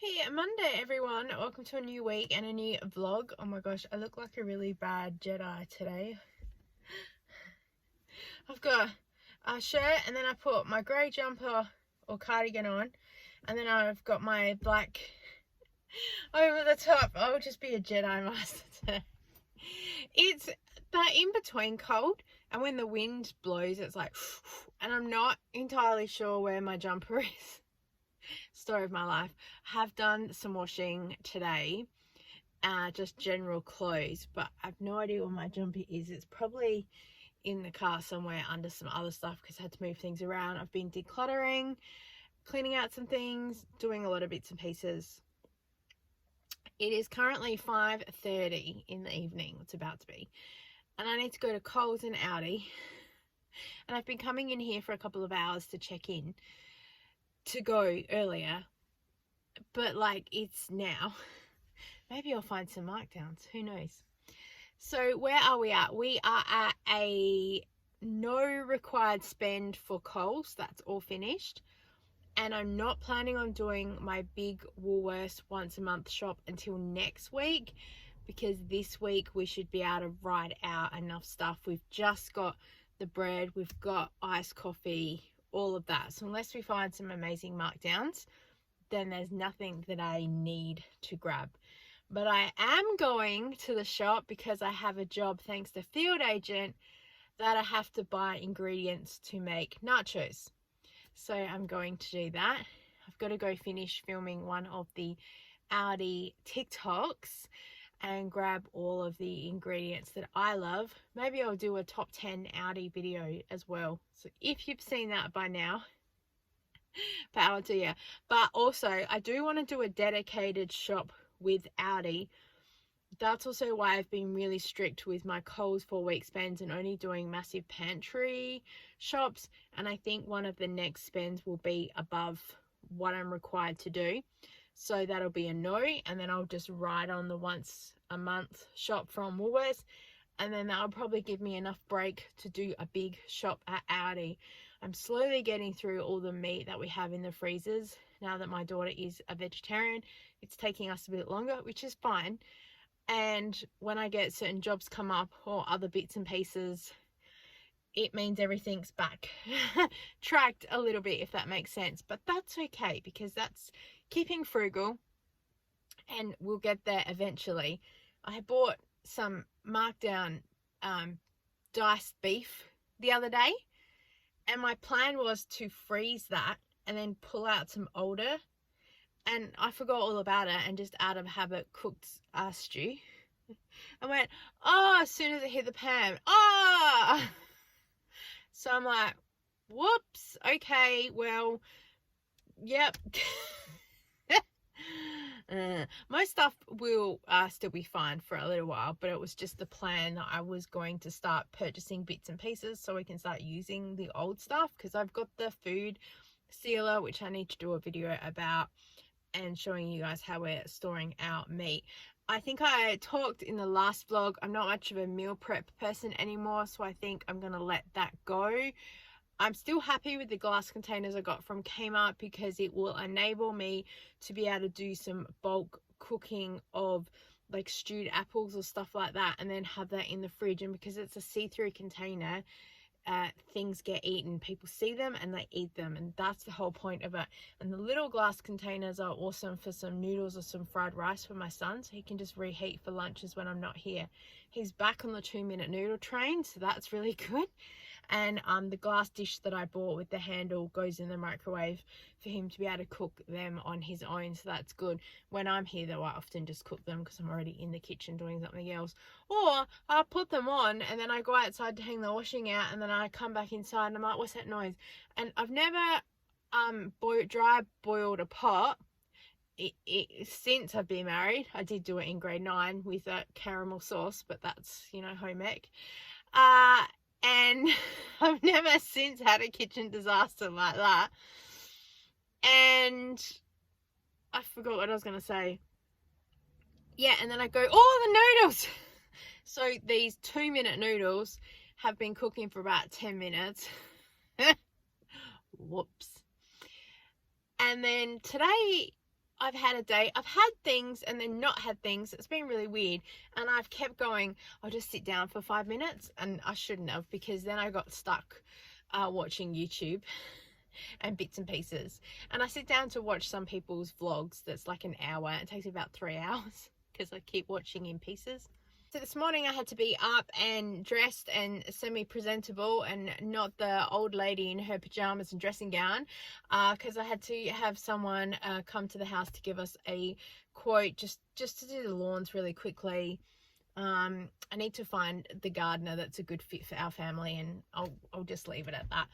Happy Monday, everyone. Welcome to a new week and a new vlog. Oh my gosh, I look like a really bad Jedi today. I've got a shirt and then I put my grey jumper or cardigan on, and then I've got my black over the top. I'll just be a Jedi master today. It's that in-between cold, and when the wind blows it's like, and I'm not entirely sure where my jumper is. Story of my life. I have done some washing today, just general clothes, but I've no idea where my jumper is. It's probably in the car somewhere under some other stuff because I had to move things around. I've been decluttering, cleaning out some things, doing a lot of bits and pieces. It is currently 5:30 in the evening. It's about to be, and I need to go to Coles and Aldi, and I've been coming in here for a couple of hours to check in to go earlier, but like it's now. Maybe I'll find some markdowns, who knows. So where are we at? We are at a no required spend for Coles. That's all finished, and I'm not planning on doing my big Woolworths once a month shop until next week, because this week we should be able to ride out enough stuff. We've just got the bread, we've got iced coffee, all of that. So unless we find some amazing markdowns, then there's nothing that I need to grab. But I am going to the shop because I have a job, thanks to Field Agent, that I have to buy ingredients to make nachos. So I'm going to do that. I've got to go finish filming one of the Aldi TikToks and grab all of the ingredients that I love. Maybe I'll do a top 10 Aldi video as well. So if you've seen that by now, power to you. But also, I do want to do a dedicated shop with Aldi. That's also why I've been really strict with my Coles 4-week spends and only doing massive pantry shops. And I think one of the next spends will be above what I'm required to do. So that'll be a no, and then I'll just ride on the once a month shop from Woolworths, and then that'll probably give me enough break to do a big shop at Aldi. I'm slowly getting through all the meat that we have in the freezers now that my daughter is a vegetarian. It's taking us a bit longer, which is fine. And when I get certain jobs come up or other bits and pieces, it means everything's back tracked a little bit, if that makes sense. But that's okay, because that's keeping frugal, and we'll get there eventually. I bought some markdown diced beef the other day, and my plan was to freeze that and then pull out some older, and I forgot all about it and just out of habit cooked stew. I went, oh, as soon as it hit the pan, oh! So I'm like, whoops, okay, well, yep. Most stuff will still be fine for a little while, but it was just the plan that I was going to start purchasing bits and pieces so we can start using the old stuff, because I've got the food sealer, which I need to do a video about, and showing you guys how we're storing our meat. I think I talked in the last vlog, I'm not much of a meal prep person anymore, so I think I'm going to let that go. I'm still happy with the glass containers I got from Kmart, because it will enable me to be able to do some bulk cooking of like stewed apples or stuff like that, and then have that in the fridge. And because it's a see-through container, things get eaten. People see them and they eat them, and that's the whole point of it. And the little glass containers are awesome for some noodles or some fried rice for my son, so he can just reheat for lunches when I'm not here. He's back on the 2-minute noodle train, so that's really good. And the glass dish that I bought with the handle goes in the microwave for him to be able to cook them on his own, so that's good. When I'm here though, I often just cook them because I'm already in the kitchen doing something else. Or I'll put them on and then I go outside to hang the washing out, and then I come back inside and I'm like, what's that noise? And I've never dry boiled a pot since I've been married. I did do it in grade 9 with a caramel sauce, but that's, you know, home ec. And I've never since had a kitchen disaster like that. And I forgot what I was going to say. Yeah, and then I go, oh, the noodles. So these 2-minute noodles have been cooking for about 10 minutes. Whoops. And then today I've had a day, I've had things and then not had things. It's been really weird, and I've kept going, I'll just sit down for 5 minutes, and I shouldn't have, because then I got stuck watching YouTube and bits and pieces. And I sit down to watch some people's vlogs that's like an hour. It takes me about 3 hours because I keep watching in pieces. So this morning I had to be up and dressed and semi-presentable and not the old lady in her pajamas and dressing gown, because I had to have someone come to the house to give us a quote just to do the lawns really quickly. I need to find the gardener that's a good fit for our family, and I'll just leave it at that.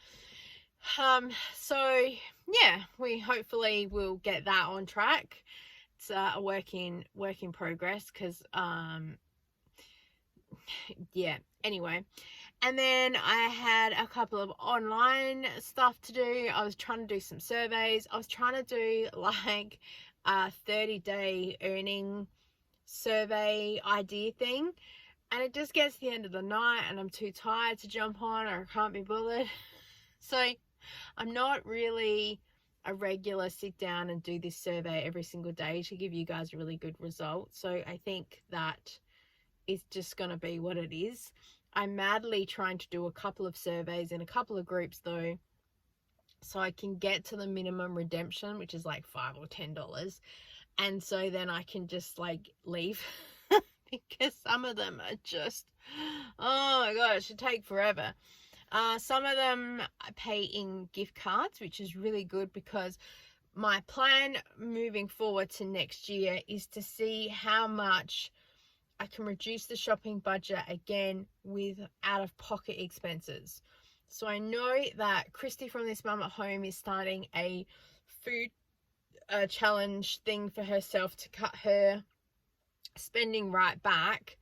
So yeah, we hopefully will get that on track. It's a work in progress, because yeah, anyway. And then I had a couple of online stuff to do. I was trying to do some surveys. I was trying to do like a 30-day earning survey idea thing, and it just gets to the end of the night and I'm too tired to jump on, or I can't be bothered. So I'm not really a regular sit down and do this survey every single day to give you guys a really good result. So I think that is just going to be what it is. I'm madly trying to do a couple of surveys in a couple of groups though, so I can get to the minimum redemption, which is like $5 or $10, and so then I can just like leave because some of them are just, oh my god, it should take forever. Some of them I pay in gift cards, which is really good, because my plan moving forward to next year is to see how much I can reduce the shopping budget again with out-of-pocket expenses. So I know that Christy from This Mum at Home is starting a food challenge thing for herself to cut her spending right back,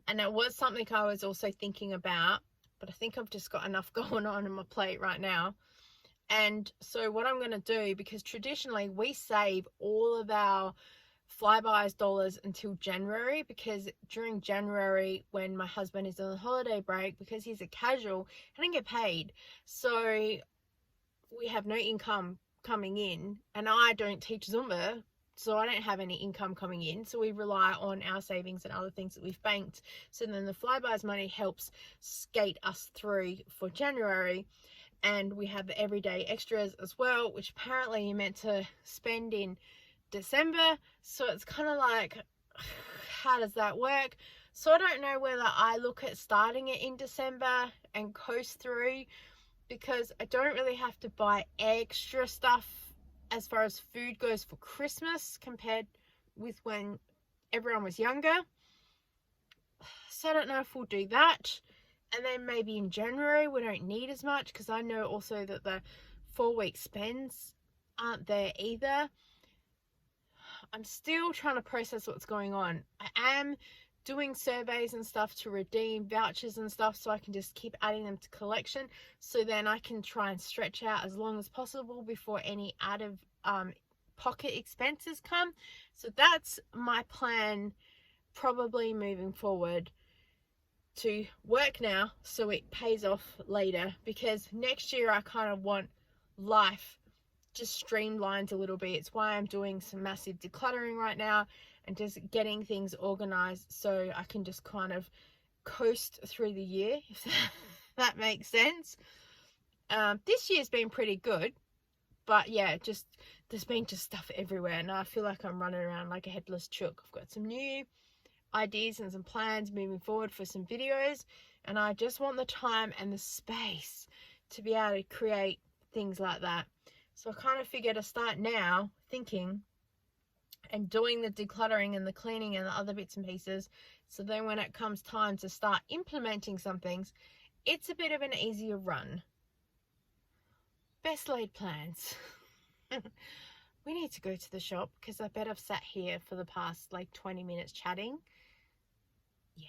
and it was something I was also thinking about, but I think I've just got enough going on my plate right now. And so what I'm going to do, because traditionally we save all of our Flybuys dollars until January, because during January, when my husband is on the holiday break, because he's a casual, he doesn't get paid, so we have no income coming in, and I don't teach Zumba, so I don't have any income coming in, so we rely on our savings and other things that we've banked. So then the Flybuys money helps skate us through for January. And we have the everyday extras as well, which apparently you're meant to spend in December. So it's kind of like, how does that work? So I don't know whether I look at starting it in December and coast through, because I don't really have to buy extra stuff as far as food goes for Christmas compared with when everyone was younger. So I don't know if we'll do that. And then maybe in January we don't need as much, because I know also that the 4-week spends aren't there either. I'm still trying to process what's going on. I am doing surveys and stuff to redeem vouchers and stuff, so I can just keep adding them to collection, so then I can try and stretch out as long as possible before any out of pocket expenses come. So that's my plan, probably moving forward, to work now so it pays off later, because next year I kind of want life just streamlined a little bit. It's why I'm doing some massive decluttering right now and just getting things organized so I can just kind of coast through the year, if that makes sense. This year's been pretty good, but yeah, just there's been just stuff everywhere, and I feel like I'm running around like a headless chook. I've got some new ideas and some plans moving forward for some videos, and I just want the time and the space to be able to create things like that. So I kind of figured to start now thinking and doing the decluttering and the cleaning and the other bits and pieces, so then when it comes time to start implementing some things, it's a bit of an easier run. Best laid plans. We need to go to the shop, because I bet I've sat here for the past like 20 minutes chatting. Yeah.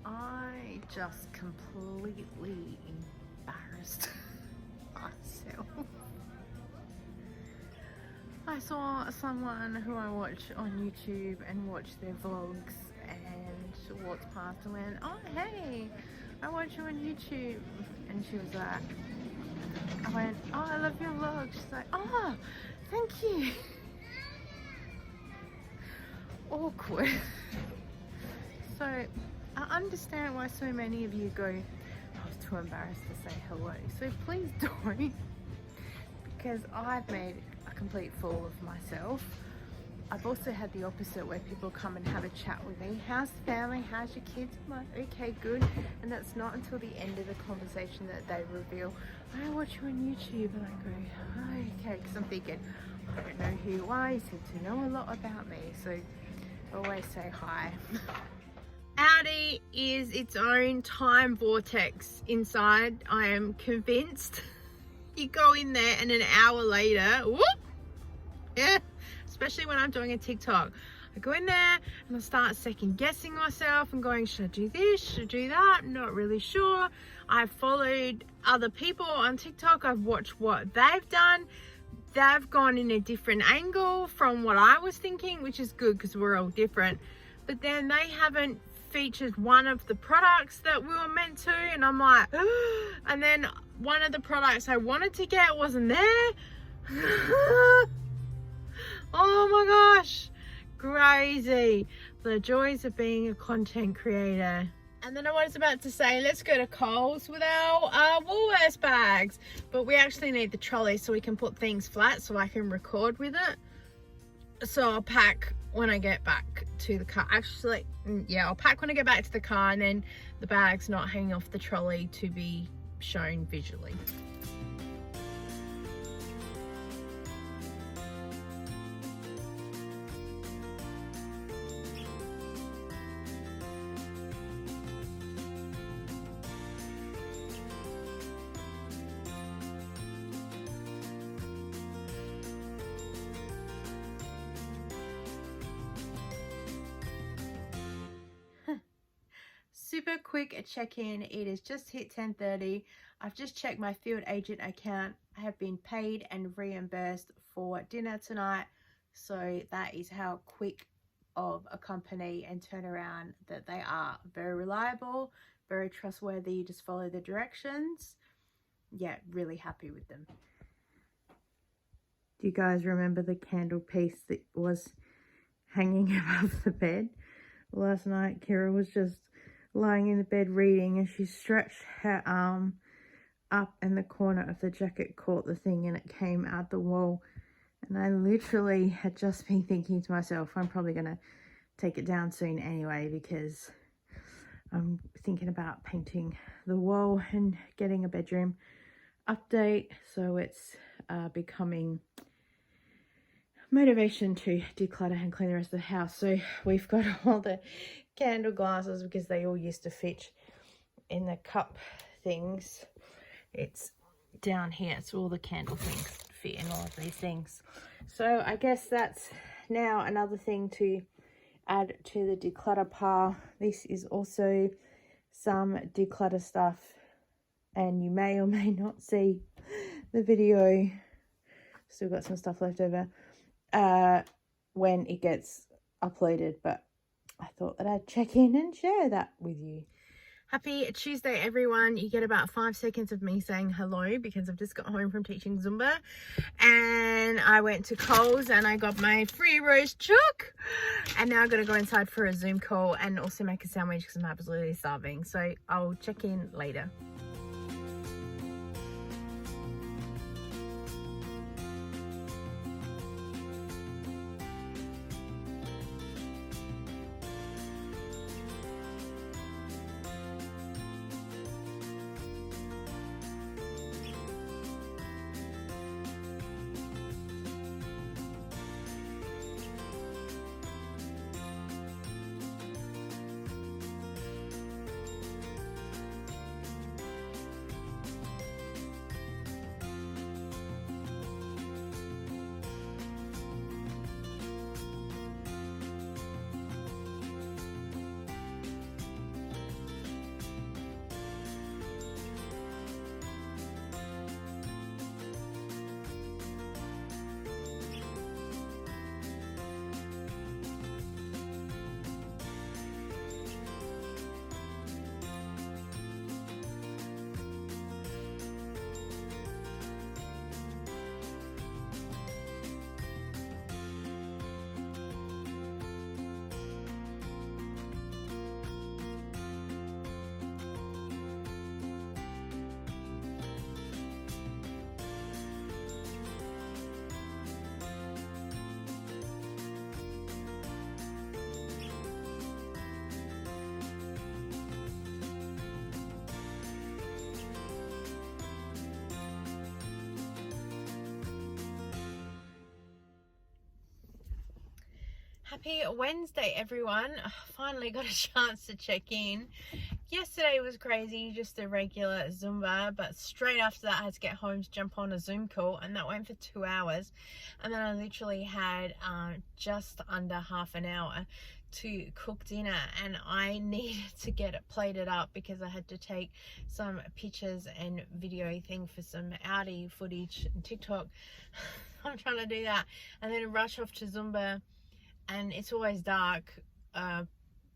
I just completely embarrassed myself. I saw someone who I watch on YouTube and watch their vlogs and walked past and went, oh hey, I watch you on YouTube. And she was like, I went, oh I love your vlog. She's like, oh thank you. Awkward. So I understand why so many of you go, I was too embarrassed to say hello. So please don't, because I've made a complete fool of myself. I've also had the opposite, where people come and have a chat with me. How's the family? How's your kids? I'm like, okay, good. And that's not until the end of the conversation that they reveal, I watch you on YouTube. And I go, oh, okay, because I'm thinking, I don't know who you are. You seem to know a lot about me. So always say hi. Audi is its own time vortex inside. I am convinced. You go in there and an hour later, whoop, yeah, especially when I'm doing a TikTok, I go in there and I start second guessing myself and going, should I do this? Should I do that? I'm not really sure. I've followed other people on TikTok. I've watched what they've done. They've gone in a different angle from what I was thinking, which is good because we're all different. But then they haven't featured one of the products that we were meant to, and I'm like, and then one of the products I wanted to get wasn't there. Oh my gosh, crazy. The joys of being a content creator. And then I was about to say, let's go to Coles with our Woolworths bags, but we actually need the trolley so we can put things flat so I can record with it. So I'll pack when I get back to the car. Actually, yeah, I'll pack when I get back to the car, and then the bag's not hanging off the trolley to be shown visually. Super quick check-in. It is just hit 10:30. I've just checked my field agent account. I have been paid and reimbursed for dinner tonight. So that is how quick of a company and turnaround that they are. Very reliable, very trustworthy. You just follow the directions. Yeah, really happy with them. Do you guys remember the candle piece that was hanging above the bed? Last night Kira was just lying in the bed reading, and she stretched her arm up and the corner of the jacket caught the thing and it came out the wall. And I literally had just been thinking to myself, I'm probably going to take it down soon anyway, because I'm thinking about painting the wall and getting a bedroom update, so it's becoming motivation to declutter and clean the rest of the house. So we've got all the candle glasses because they all used to fit in the cup things. It's down here, so all the candle things fit in all of these things. So I guess that's now another thing to add to the declutter pile. This is also some declutter stuff, and you may or may not see the video. Still got some stuff left over when it gets uploaded, but I thought that I'd check in and share that with you. Happy Tuesday, everyone. You get about 5 seconds of me saying hello because I've just got home from teaching Zumba, and I went to Coles and I got my free roast chook, and now I've got to go inside for a Zoom call and also make a sandwich because I'm absolutely starving. So I'll check in later. Happy Wednesday, everyone. Finally got a chance to check in. Yesterday was crazy, just a regular Zumba, but straight after that I had to get home to jump on a Zoom call, and that went for 2 hours. And then I literally had just under half an hour to cook dinner, and I needed to get it plated up because I had to take some pictures and video thing for some Audi footage and TikTok. I'm trying to do that and then rush off to Zumba, and it's always dark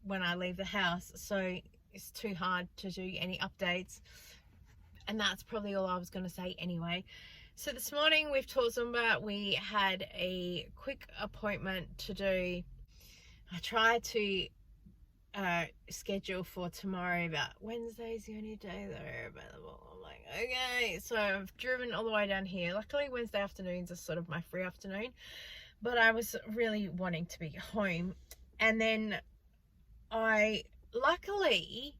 when I leave the house, so it's too hard to do any updates, and that's probably all I was going to say anyway. So this morning we've taught Zumba. We had a quick appointment to do. I tried to schedule for tomorrow, but Wednesday's the only day they're available. I'm like, okay, so I've driven all the way down here. Luckily Wednesday afternoons are sort of my free afternoon, but I was really wanting to be home. And then luckily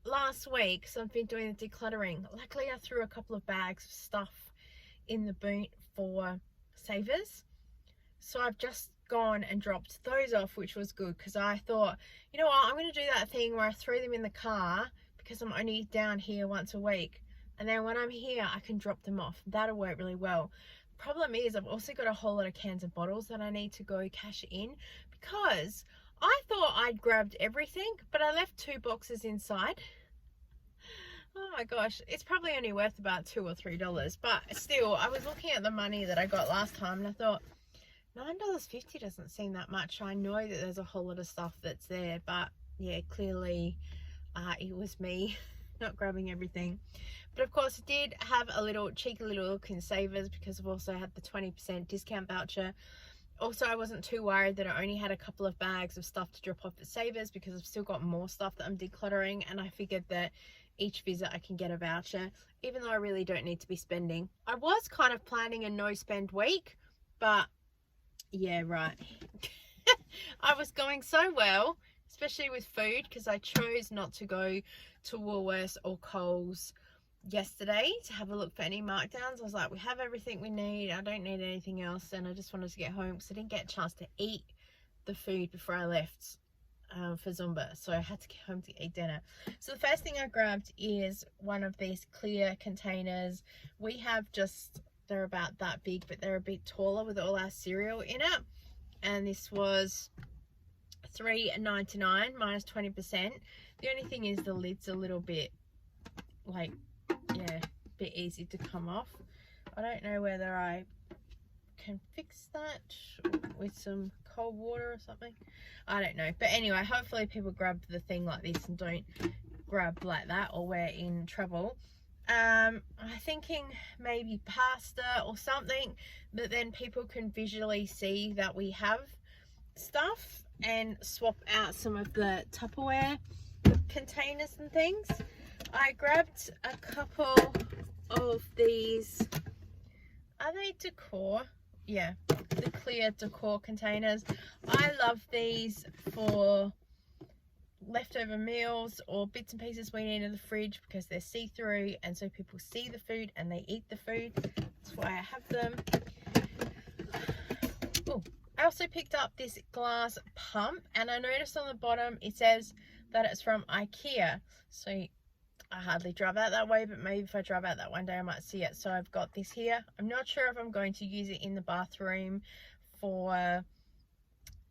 last week, so I've been doing the decluttering, luckily I threw a couple of bags of stuff in the boot for savers, so I've just gone and dropped those off, which was good, because I thought, you know what, I'm going to do that thing where I throw them in the car because I'm only down here once a week, and then when I'm here I can drop them off. That'll work really well. Problem is, I've also got a whole lot of cans and bottles that I need to go cash in, because I thought I'd grabbed everything, but I left 2 boxes inside. Oh my gosh, it's probably only worth about $2 or $3, but still, I was looking at the money that I got last time and I thought, $9.50 doesn't seem that much. I know that there's a whole lot of stuff that's there, but yeah, clearly it was me not grabbing everything. But of course I did have a little cheeky little look in savers, because I've also had the 20% discount voucher. Also, I wasn't too worried that I only had a couple of bags of stuff to drop off at savers, because I've still got more stuff that I'm decluttering, and I figured that each visit I can get a voucher, even though I really don't need to be spending. I was kind of planning a no spend week, but yeah, right. I was going so well, especially with food, because I chose not to go to Woolworths or Coles yesterday to have a look for any markdowns. I was like, we have everything we need, I don't need anything else, and I just wanted to get home because I didn't get a chance to eat the food before I left for Zumba, so I had to get home to eat dinner. So the first thing I grabbed is one of these clear containers. We have just, they're about that big, but they're a bit taller with all our cereal in it, and this was $3.99 minus 20%. The only thing is the lid's a little bit, like, yeah, a bit easy to come off. I don't know whether I can fix that with some cold water or something, I don't know. But anyway, hopefully people grab the thing like this and don't grab like that, or we're in trouble. I'm thinking maybe pasta or something that then people can visually see that we have stuff, and swap out some of the Tupperware containers and things. I grabbed a couple of these, are they decor? Yeah, the clear decor containers. I love these for leftover meals or bits and pieces we need in the fridge, because they're see-through, and so people see the food and they eat the food. That's why I have them. Oh, I also picked up this glass pump, and I noticed on the bottom it says that it's from IKEA, so I hardly drive out that way, but maybe if I drive out that one day I might see it. So I've got this here. I'm not sure if I'm going to use it in the bathroom for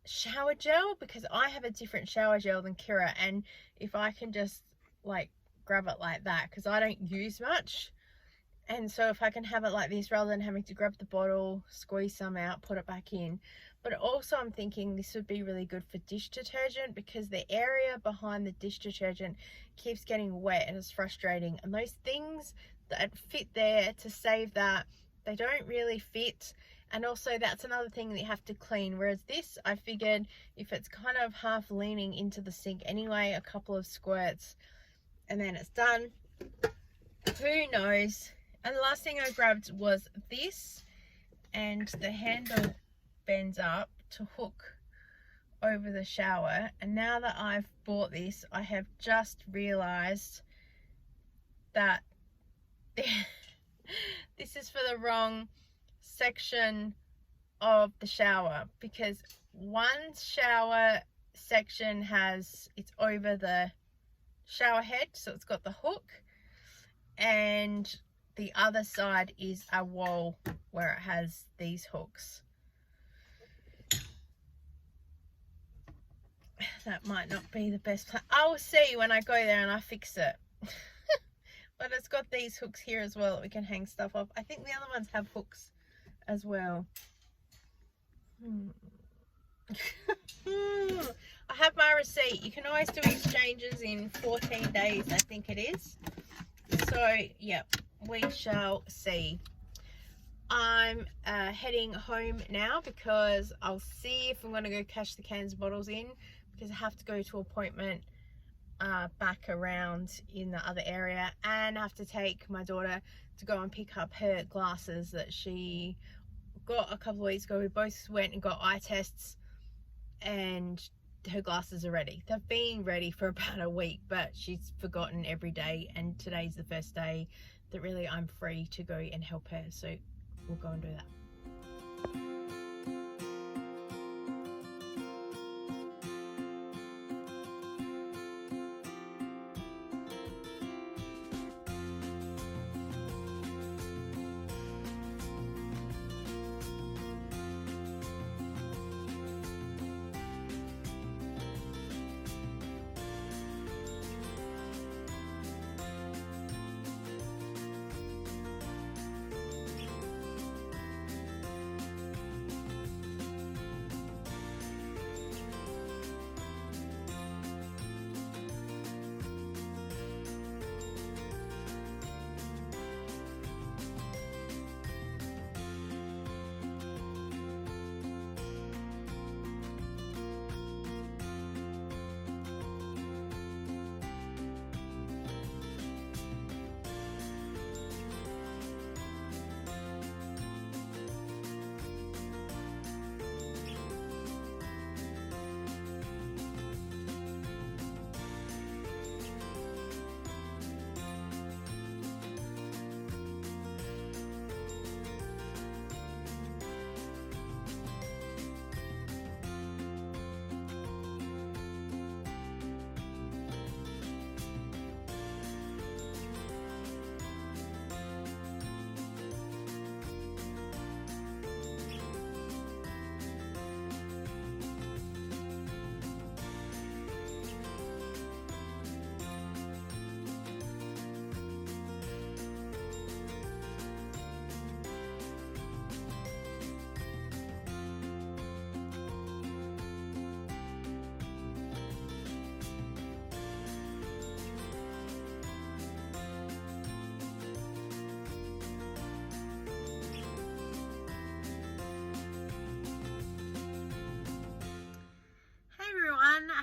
shower gel, because I have a different shower gel than Kira, and if I can just like grab it like that, because I don't use much, and so if I can have it like this rather than having to grab the bottle, squeeze some out, put it back in. But also I'm thinking this would be really good for dish detergent, because the area behind the dish detergent keeps getting wet and it's frustrating, and those things that fit there to save that, they don't really fit. And also that's another thing that you have to clean, whereas this, I figured if it's kind of half leaning into the sink anyway, a couple of squirts and then it's done. Who knows? And the last thing I grabbed was this, and the handle bends up to hook over the shower. And now that I've bought this, I have just realized that this is for the wrong section of the shower, because one shower section it's over the shower head, so it's got the hook, and the other side is a wall where it has these hooks. That might not be the best plan. I'll see when I go there and I fix it. But it's got these hooks here as well that we can hang stuff off. I think the other ones have hooks as well. I have my receipt. You can always do exchanges in 14 days, I think it is. So, yeah, we shall see. I'm heading home now because I'll see if I'm going to go cash the cans and bottles in, because I have to go to appointment back around in the other area, and I have to take my daughter to go and pick up her glasses that she got a couple of weeks ago. We both went and got eye tests, and her glasses are ready. They've been ready for about a week, but she's forgotten every day, and today's the first day that really I'm free to go and help her, so we'll go and do that.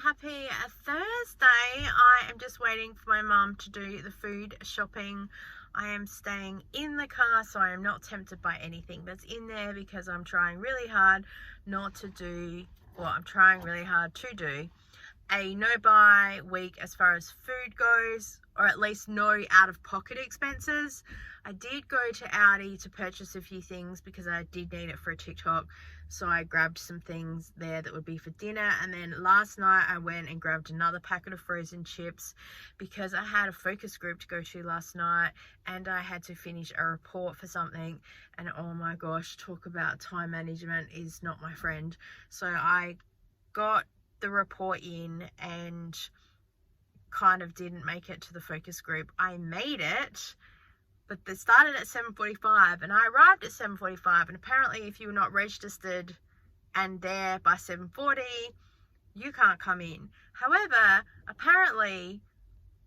Happy Thursday. I am just waiting for my mum to do the food shopping. I am staying in the car, so I am not tempted by anything that's in there, because I'm trying really hard not to do, well, I'm trying really hard to do a no-buy week as far as food goes, or at least no out-of-pocket expenses. I did go to Aldi to purchase a few things because I did need it for a TikTok, so I grabbed some things there that would be for dinner. And then last night I went and grabbed another packet of frozen chips because I had a focus group to go to last night, and I had to finish a report for something, and oh my gosh, talk about time management is not my friend. So I got the report in and kind of didn't make it to the focus group. I made it, but they started at 7:45 and I arrived at 7:45, and apparently if you're not registered and there by 7:40, you can't come in. However, apparently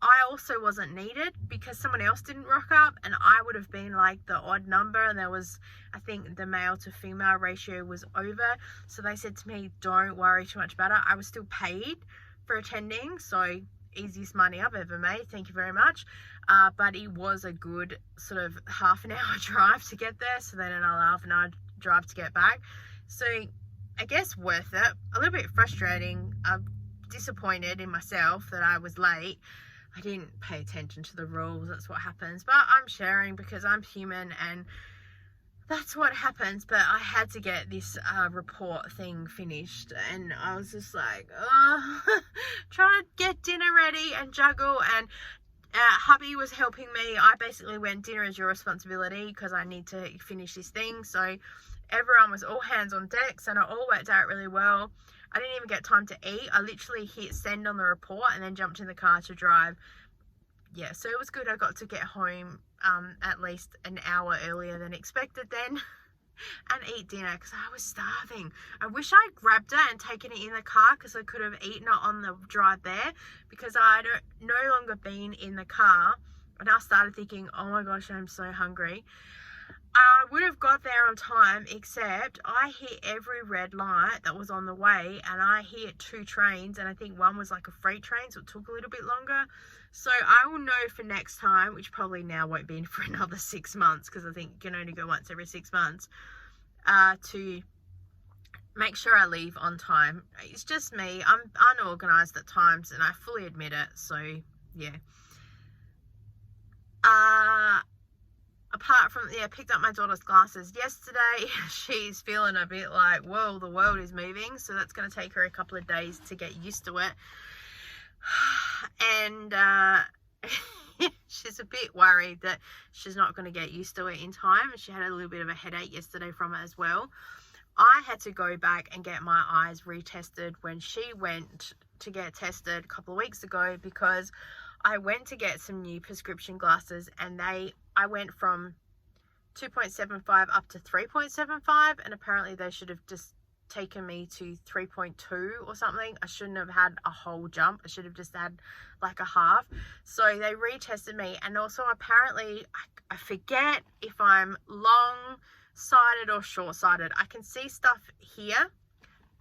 I also wasn't needed because someone else didn't rock up, and I would have been like the odd number, and there was, I think the male to female ratio was over. So they said to me, don't worry too much about it. I was still paid for attending, so easiest money I've ever made, thank you very much. But it was a good sort of half an hour drive to get there, so then another half an hour drive to get back. So I guess worth it. A little bit frustrating. I'm disappointed in myself that I was late. I didn't pay attention to the rules, that's what happens. But I'm sharing because I'm human, and that's what happens. But I had to get this report thing finished, and I was just like, oh, trying to get dinner ready and juggle. And hubby was helping me. I basically went, dinner is your responsibility because I need to finish this thing. So everyone was all hands on decks, and it all worked out really well. I didn't even get time to eat. I literally hit send on the report and then jumped in the car to drive. Yeah, so it was good. I got to get home at least an hour earlier than expected then and eat dinner because I was starving. I wish I grabbed it and taken it in the car because I could have eaten it on the drive there, because I no longer been in the car, and I started thinking, oh my gosh, I'm so hungry. I would have got there on time, except I hit every red light that was on the way, and I hit 2 trains, and I think one was like a freight train, so it took a little bit longer. So I will know for next time, which probably now won't be for another 6 months, because I think you can only go once every 6 months, to make sure I leave on time. It's just me. I'm unorganized at times, and I fully admit it. So yeah. Apart from, picked up my daughter's glasses yesterday. She's feeling a bit like, whoa, the world is moving. So that's going to take her a couple of days to get used to it. And she's a bit worried that she's not going to get used to it in time. She had a little bit of a headache yesterday from it as well. I had to go back and get my eyes retested when she went to get tested a couple of weeks ago, because I went to get some new prescription glasses, and I went from 2.75 up to 3.75, and apparently they should have just taken me to 3.2 or something. I shouldn't have had a whole jump. I should have just had like a half. So they retested me, and also apparently I forget if I'm long-sighted or short-sighted. I can see stuff here,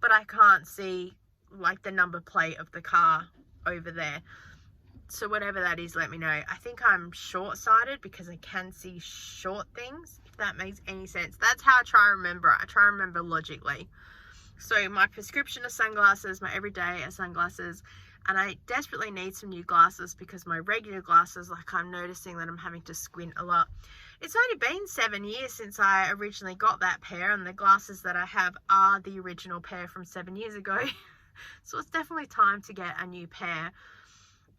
but I can't see like the number plate of the car over there. So whatever that is, let me know. I think I'm short-sighted because I can see short things, if that makes any sense. That's how I try to remember it. I try to remember logically. So my prescription of sunglasses, my everyday are sunglasses, and I desperately need some new glasses because my regular glasses, like, I'm noticing that I'm having to squint a lot. It's only been 7 years since I originally got that pair, and the glasses that I have are the original pair from 7 years ago. So it's definitely time to get a new pair.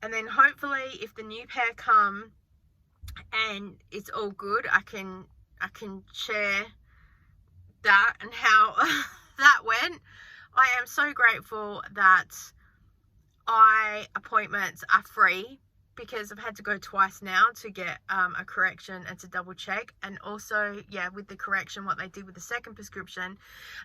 And then hopefully if the new pair come and it's all good, I can share that and how that went. I am so grateful that appointments are free, because I've had to go twice now to get a correction and to double check. And also, yeah, with the correction, what they did with the second prescription,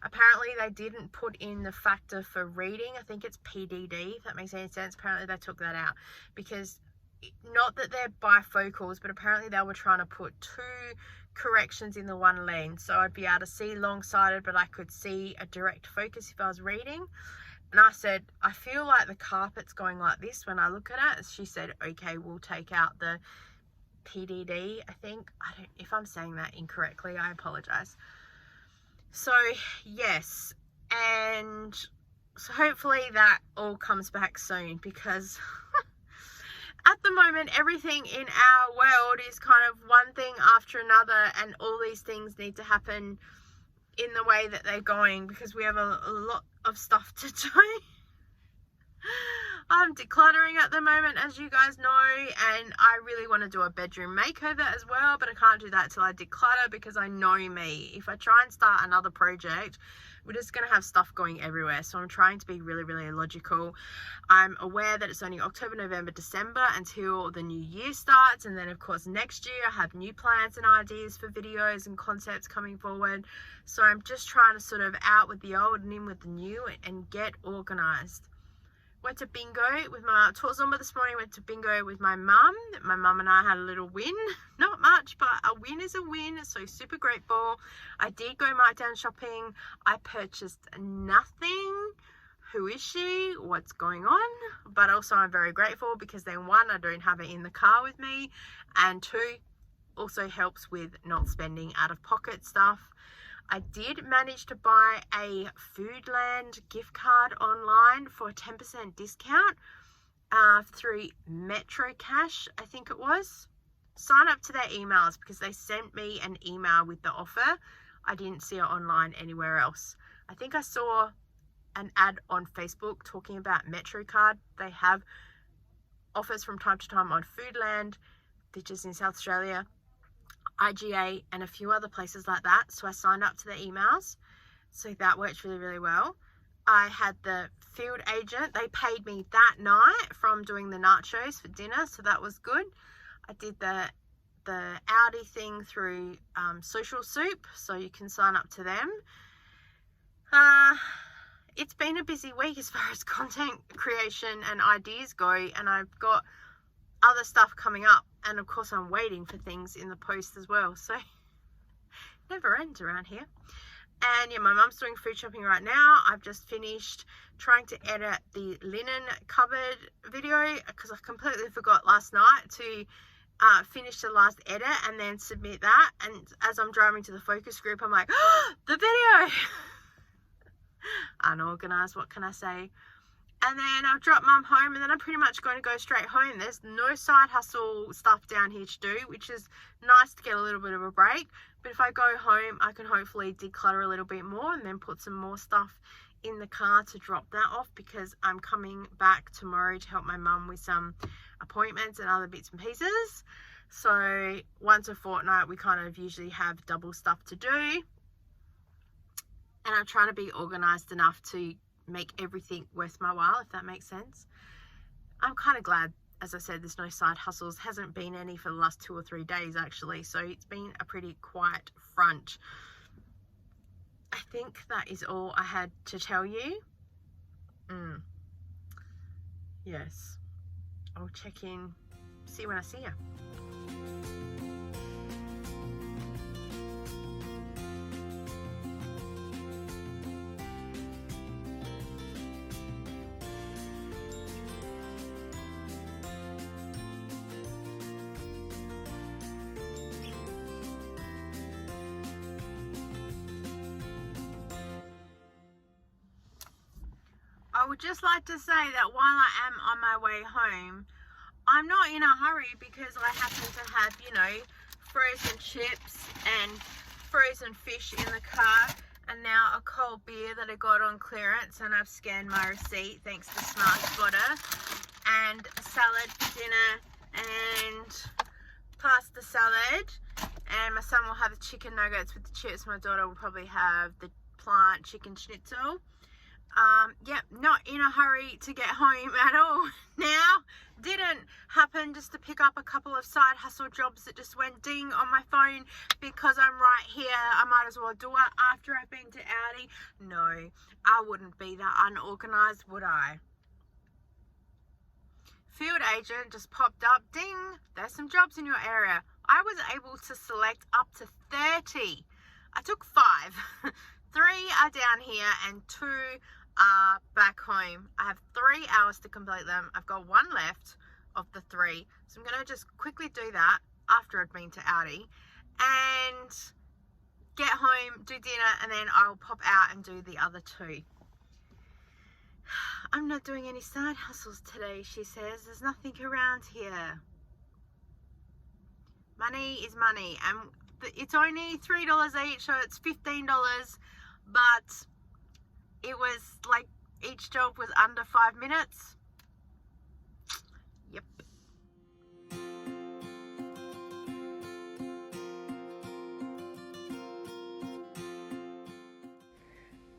apparently they didn't put in the factor for reading. I think it's PDD, if that makes any sense. Apparently they took that out, because not that they're bifocals, but apparently they were trying to put 2 corrections in the one lane, so I'd be able to see long-sighted, but I could see a direct focus if I was reading. And I said, I feel like the carpet's going like this when I look at it. She said, okay, we'll take out the PDD, I think. If I'm saying that incorrectly, I apologize. So, yes. And so hopefully that all comes back soon, because at the moment, everything in our world is kind of one thing after another, and all these things need to happen in the way that they're going, because we have a lot of stuff to do. I'm decluttering at the moment, as you guys know, and I really want to do a bedroom makeover as well, but I can't do that till I declutter, because I know me. If I try and start another project, we're just going to have stuff going everywhere. So I'm trying to be really, really logical. I'm aware that it's only October, November, December until the new year starts. And then, of course, next year I have new plans and ideas for videos and concepts coming forward. So I'm just trying to sort of out with the old and in with the new and get organized. Went to bingo with my taught Zumba this morning. Went to bingo with my mum. My mum and I had a little win. Not much, but a win is a win. So super grateful. I did go markdown shopping. I purchased nothing. Who is she? What's going on? But also I'm very grateful, because then 1, I don't have it in the car with me, and 2, also helps with not spending out of pocket stuff. I did manage to buy a Foodland gift card online for a 10% discount through Metro Cash, I think it was. sign up to their emails because they sent me an email with the offer. I didn't see it online anywhere else. I think I saw an ad on Facebook talking about MetroCard. They have offers from time to time on Foodland, which is in South Australia, IGA, and a few other places like that. So I signed up to their emails. So that worked really, really well. I had the field agent. They paid me that night from doing the nachos for dinner, so that was good. I did the Audi thing through Social Soup, so you can sign up to them. It's been a busy week as far as content creation and ideas go, and I've got other stuff coming up, and of course I'm waiting for things in the post as well, so never ends around here. And yeah, my mum's doing food shopping right now. I've just finished trying to edit the linen cupboard video because I completely forgot last night to finish the last edit and then submit that. And as I'm driving to the focus group, I'm like, oh, the video! Unorganised, what can I say? And then I've dropped mum home, and then I'm pretty much going to go straight home. There's no side hustle stuff down here to do, which is nice to get a little bit of a break. But if I go home, I can hopefully declutter a little bit more and then put some more stuff in the car to drop that off, because I'm coming back tomorrow to help my mum with some appointments and other bits and pieces. So once a fortnight, we kind of usually have double stuff to do. And I'm trying to be organised enough to make everything worth my while, if that makes sense. I'm kind of glad, as I said, there's no side hustles. Hasn't been any for the last 2 or 3 days actually, so it's been a pretty quiet front. I think that is all I had to tell you. Yes, I'll check in, see you when I see you. I would just like to say that while I am on my way home, I'm not in a hurry because I happen to have, you know, frozen chips and frozen fish in the car, and now a cold beer that I got on clearance, and I've scanned my receipt thanks to SmartSpotter, and a salad for dinner and pasta salad, and my son will have the chicken nuggets with the chips. My daughter will probably have the plant chicken schnitzel. Yep, not in a hurry to get home at all now. Didn't happen just to pick up a couple of side hustle jobs that just went ding on my phone because I'm right here. I might as well do it after I've been to Audi. No, I wouldn't be that unorganised, would I? Field agent just popped up. Ding, there's some jobs in your area. I was able to select up to 30. I took 5. 3 are down here and 2 are back home. I have 3 hours to complete them. I've got 1 left of the 3. So I'm going to just quickly do that after I've been to Audi and get home, do dinner, and then I'll pop out and do the other 2. I'm not doing any side hustles today, she says. There's nothing around here. Money is money, and it's only $3 each, so it's $15, but it was like each job was under 5 minutes. Yep.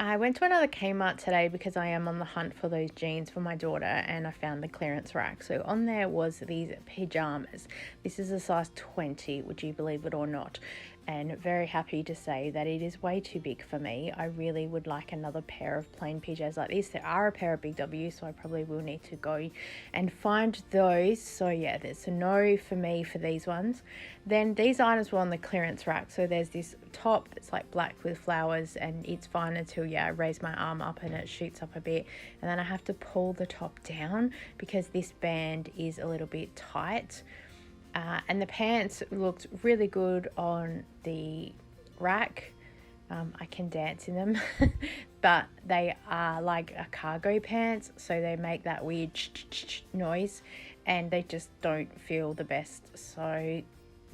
I went to another Kmart today because I am on the hunt for those jeans for my daughter, and I found the clearance rack. So on there was these pajamas. This is a size 20, would you believe it or not? And very happy to say that it is way too big for me. I really would like another pair of plain PJs like this. There are a pair of Big W, so I probably will need to go and find those. So yeah, there's a no for me for these ones. Then these items were on the clearance rack. So there's this top that's like black with flowers, and it's fine until, yeah, I raise my arm up and it shoots up a bit. And then I have to pull the top down because this band is a little bit tight. And the pants looked really good on the rack. I can dance in them, but they are like a cargo pants, so they make that weird noise and they just don't feel the best. So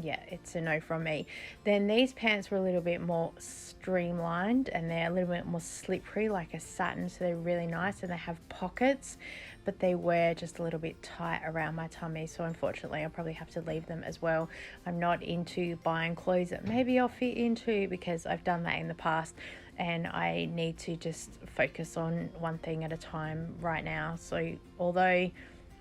yeah, it's a no from me. Then these pants were a little bit more streamlined and they're a little bit more slippery, like a satin, so they're really nice and they have pockets, but they were just a little bit tight around my tummy, so unfortunately I'll probably have to leave them as well. I'm not into buying clothes that maybe I'll fit into because I've done that in the past and I need to just focus on one thing at a time right now. So although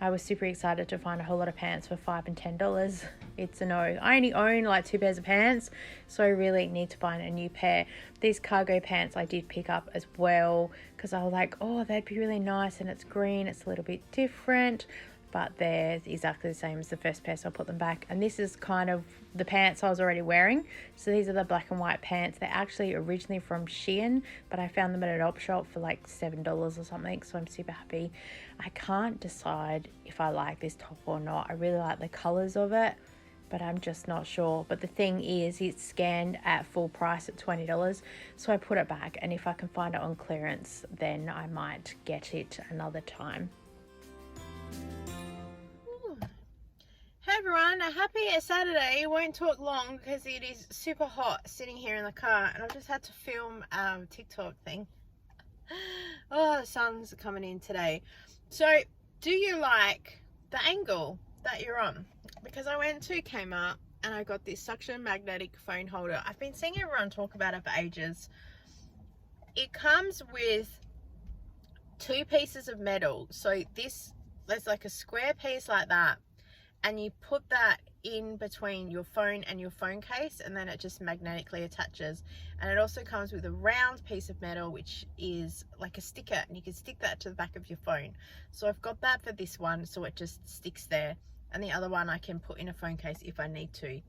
I was super excited to find a whole lot of pants for $5 and $10, it's a no. I only own like 2 pairs of pants, so I really need to find a new pair. These cargo pants I did pick up as well because I was like, oh, they'd be really nice, and it's green, it's a little bit different, but they're exactly the same as the first pair, so I'll put them back. And this is kind of the pants I was already wearing. So these are the black and white pants. They're actually originally from Shein, but I found them at an op shop for like $7 or something, so I'm super happy. I can't decide if I like this top or not. I really like the colors of it, but I'm just not sure. But the thing is, it's scanned at full price at $20, so I put it back, and if I can find it on clearance, then I might get it another time. Hey everyone, a happy Saturday. I won't talk long because it is super hot sitting here in the car, and I've just had to film a TikTok thing. Oh, the sun's coming in today. So, do you like the angle that you're on? Because I went to Kmart and I got this suction magnetic phone holder. I've been seeing everyone talk about it for ages. It comes with 2 pieces of metal. So there's like a square piece like that, and you put that in between your phone and your phone case, and then it just magnetically attaches. And it also comes with a round piece of metal which is like a sticker, and you can stick that to the back of your phone. So I've got that for this one, so it just sticks there, and the other one I can put in a phone case if I need to.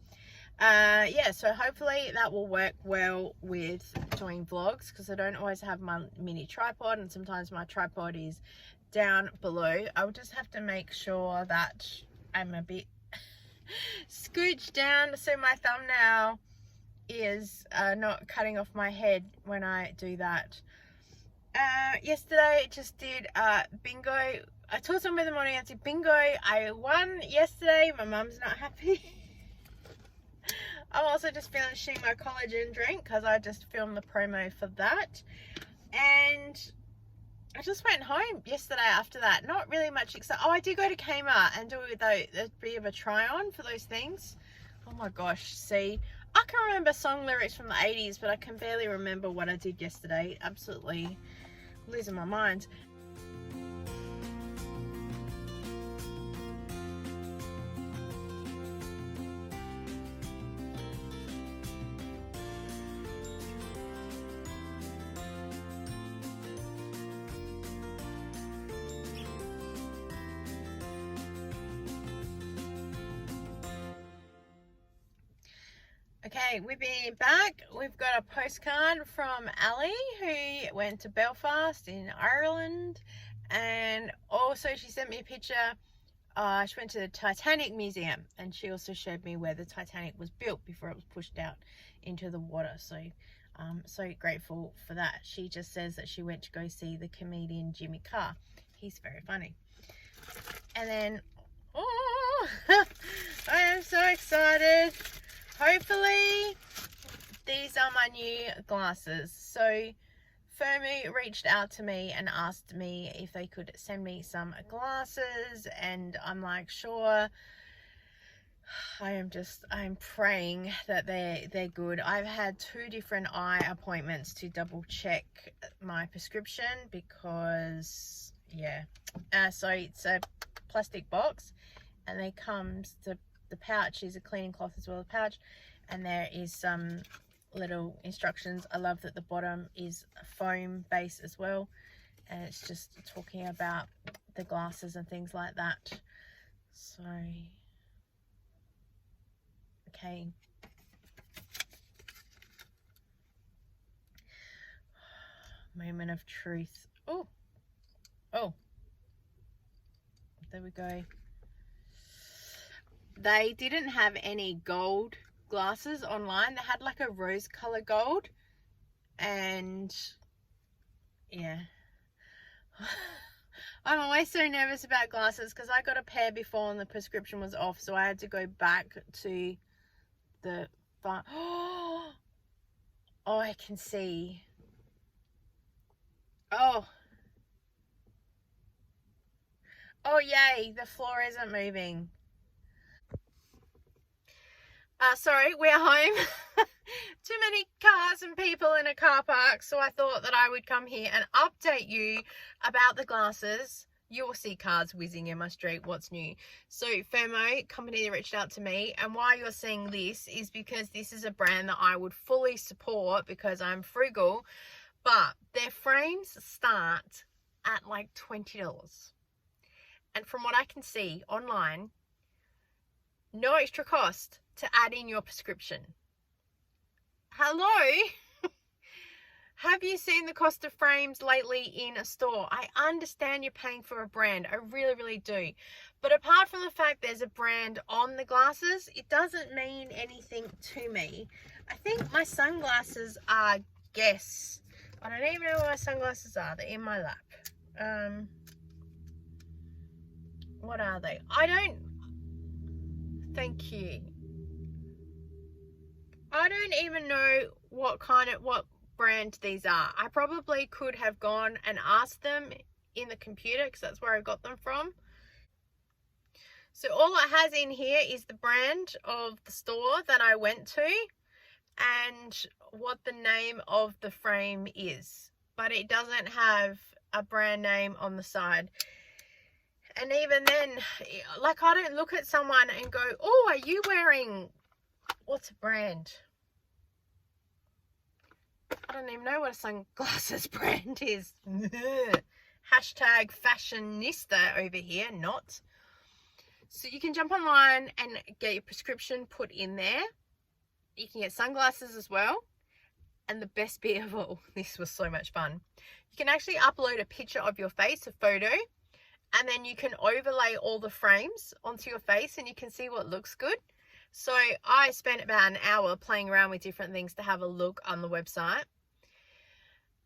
Yeah, so hopefully that will work well with doing vlogs, because I don't always have my mini tripod, and sometimes my tripod is down below. I'll just have to make sure that I'm a bit scooched down so my thumbnail is not cutting off my head when I do that. Yesterday I just did bingo. I told someone in the morning I did bingo. I won yesterday. My mum's not happy. I'm also just finishing my collagen drink because I just filmed the promo for that. And I just went home yesterday after that. Not really much excited. Oh, I did go to Kmart and do a bit of a try on for those things. Oh my gosh, see, I can remember song lyrics from the 80s, but I can barely remember what I did yesterday. Absolutely losing my mind. Okay, we've been back. We've got a postcard from Ali, who went to Belfast in Ireland, and also she sent me a picture. She went to the Titanic Museum, and she also showed me where the Titanic was built before it was pushed out into the water. So I'm so grateful for that. She just says that she went to go see the comedian Jimmy Carr. He's very funny. And then, oh, I am so excited. Hopefully these are my new glasses. So Firmu reached out to me and asked me if they could send me some glasses, and I'm like, sure. I'm praying that they're good. I've had 2 different eye appointments to double check my prescription because, yeah. So it's a plastic box, and they comes the pouch is a cleaning cloth as well as a pouch, and there is some little instructions. I love that the bottom is a foam base as well, and it's just talking about the glasses and things like that. So okay, moment of truth. Oh, there we go. They didn't have any gold glasses online. They had like a rose color gold, and yeah. I'm always so nervous about glasses because I got a pair before and the prescription was off, so I had to go back to the fun. Oh, I can see. Oh, yay, the floor isn't moving. Sorry, we're home. Too many cars and people in a car park, so I thought that I would come here and update you about the glasses. You will see cars whizzing in my street. What's new? So Fermo company reached out to me, and why you're seeing this is because this is a brand that I would fully support because I'm frugal, but their frames start at like $20. And from what I can see online, no extra cost to add in your prescription. Hello? Have you seen the cost of frames lately in a store? I understand you're paying for a brand. I really, really do. But apart from the fact there's a brand on the glasses, it doesn't mean anything to me. I think my sunglasses are Guess. I don't even know where my sunglasses are. They're in my lap. What are they? Thank you. I don't even know what brand these are. I probably could have gone and asked them in the computer because that's where I got them from. So all it has in here is the brand of the store that I went to and what the name of the frame is, but it doesn't have a brand name on the side. And even then, like, I don't look at someone and go, oh, are you wearing, what's a brand? I don't even know what a sunglasses brand is. Hashtag fashionista over here, not. So you can jump online and get your prescription put in there. You can get sunglasses as well. And the best bit of all, this was so much fun. You can actually upload a picture of your face, a photo, and then you can overlay all the frames onto your face and you can see what looks good. So I spent about an hour playing around with different things to have a look on the website.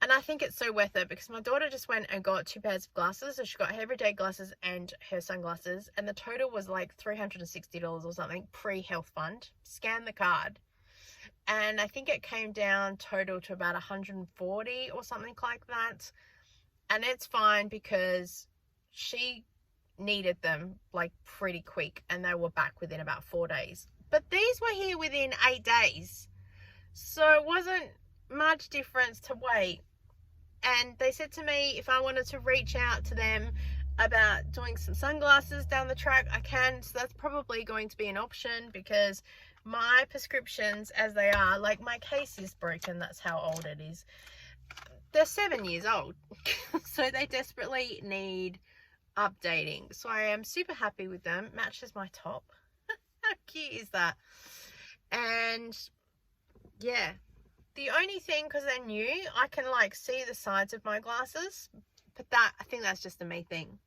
And I think it's so worth it because my daughter just went and got 2 pairs of glasses. So she got her everyday glasses and her sunglasses. And the total was like $360 or something pre-health fund. Scan the card. And I think it came down total to about 140 or something like that. And it's fine because she needed them like pretty quick and they were back within about 4 days. But these were here within 8 days. So it wasn't much difference to wait. And they said to me if I wanted to reach out to them about doing some sunglasses down the track, I can. So that's probably going to be an option because my prescriptions as they are, like my case is broken. That's how old it is. They're 7 years old. So they desperately need updating. So I am super happy with them. Matches my top. How cute is that? And yeah, the only thing, because they're new, I can like see the sides of my glasses, but I think that's just a me thing.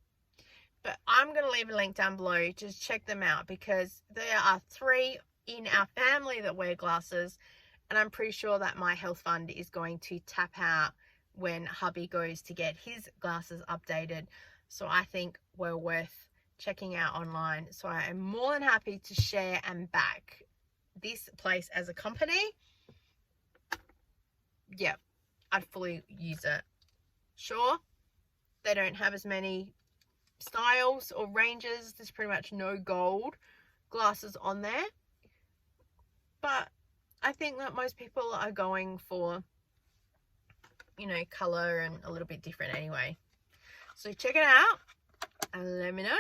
But I'm going to leave a link down below. Just check them out because there are 3 in our family that wear glasses, and I'm pretty sure that my health fund is going to tap out when hubby goes to get his glasses updated. So I think we're worth checking out online. So I am more than happy to share and back this place as a company. Yeah, I'd fully use it. Sure, they don't have as many styles or ranges. There's pretty much no gold glasses on there. But I think that most people are going for, you know, color and a little bit different anyway. So check it out and let me know.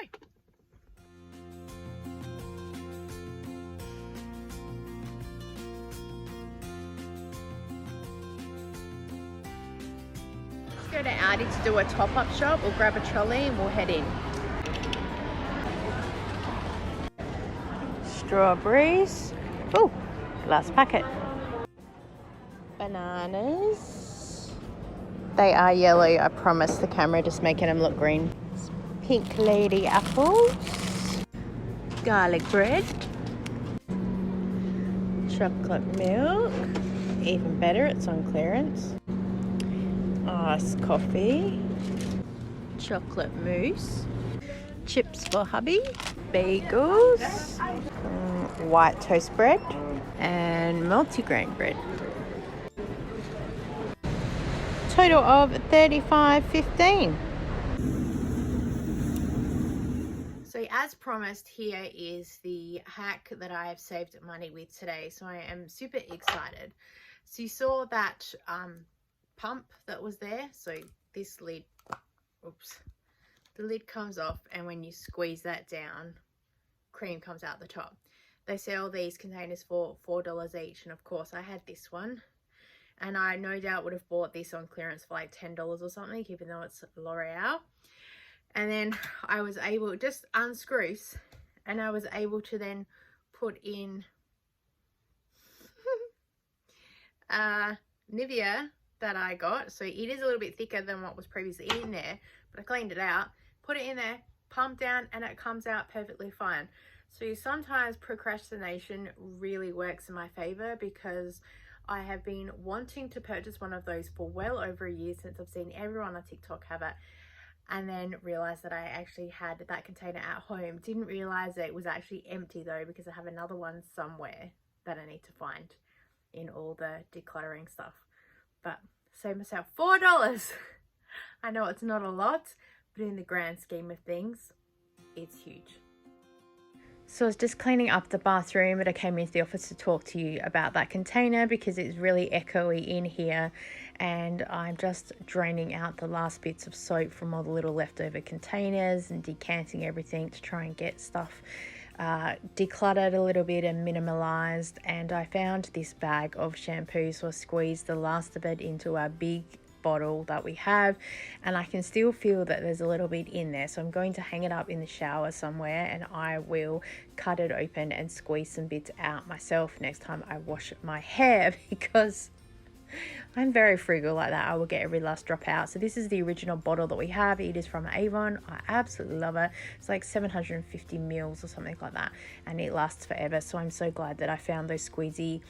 Let's go to Aldi to do a top-up shop. We'll grab a trolley and we'll head in. Strawberries. Oh, last packet. Bananas. They are yellow, I promise. The camera just making them look green. Pink lady apples. Garlic bread. Chocolate milk. Even better, it's on clearance. Iced coffee. Chocolate mousse. Chips for hubby. Bagels. White toast bread. and multigrain bread. Total of $35.15. So as promised, here is the hack that I have saved money with today. So I am super excited. So you saw that pump that was there. So this lid, oops, the lid comes off, and when you squeeze that down, cream comes out the top. They sell these containers for $4 each, and of course I had this one. And I no doubt would have bought this on clearance for like $10 or something, even though it's L'Oreal. And then I was able, just unscrews, and I was able to then put in Nivea that I got. So it is a little bit thicker than what was previously in there, but I cleaned it out, put it in there, pump down, and it comes out perfectly fine. So sometimes procrastination really works in my favor, because I have been wanting to purchase one of those for well over a year, since I've seen everyone on TikTok have it, and then realized that I actually had that container at home. Didn't realize it was actually empty though, because I have another one somewhere that I need to find in all the decluttering stuff. But saved myself $4. I know it's not a lot, but in the grand scheme of things, it's huge. So I was just cleaning up the bathroom, but I came into the office to talk to you about that container because it's really echoey in here, and I'm just draining out the last bits of soap from all the little leftover containers and decanting everything to try and get stuff decluttered a little bit and minimalized. And I found this bag of shampoo, so I squeezed the last of it into a big bottle that we have, and I can still feel that there's a little bit in there, so I'm going to hang it up in the shower somewhere, and I will cut it open and squeeze some bits out myself next time I wash my hair, because I'm very frugal like that. I will get every last drop out. So this is the original bottle that we have. It is from Avon. I absolutely love it. It's like 750 mils or something like that, and it lasts forever. So I'm so glad that I found those squeezy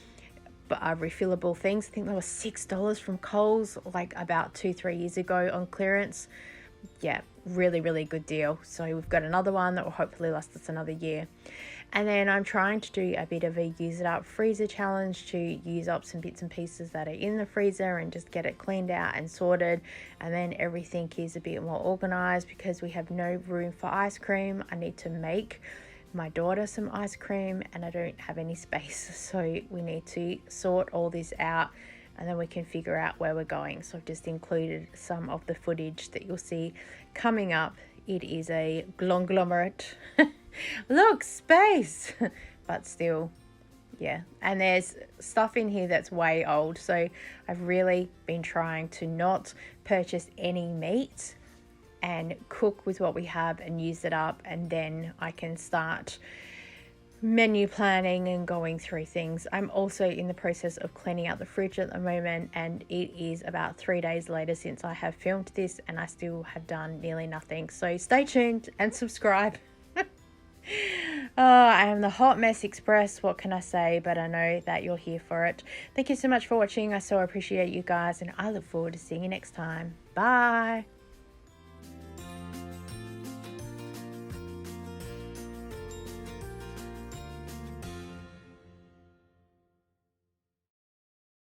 refillable things. I think they were $6 from Coles like about 2-3 years ago on clearance. Yeah, really good deal. So we've got another one that will hopefully last us another year. And then I'm trying to do a bit of a use it up freezer challenge to use up some bits and pieces that are in the freezer and just get it cleaned out and sorted, and then everything is a bit more organized, because we have no room for ice cream. I need to make my daughter some ice cream and I don't have any space, so we need to sort all this out, and then we can figure out where we're going. So I've just included some of the footage that you'll see coming up. It is a conglomerate. Look, space. But still, yeah. And there's stuff in here that's way old, so I've really been trying to not purchase any meat and cook with what we have and use it up, and then I can start menu planning and going through things. I'm also in the process of cleaning out the fridge at the moment, and it is about 3 days later since I have filmed this, and I still have done nearly nothing. So stay tuned and subscribe. I am the Hot Mess Express. What can I say? But I know that you're here for it. Thank you so much for watching. I so appreciate you guys, and I look forward to seeing you next time. Bye.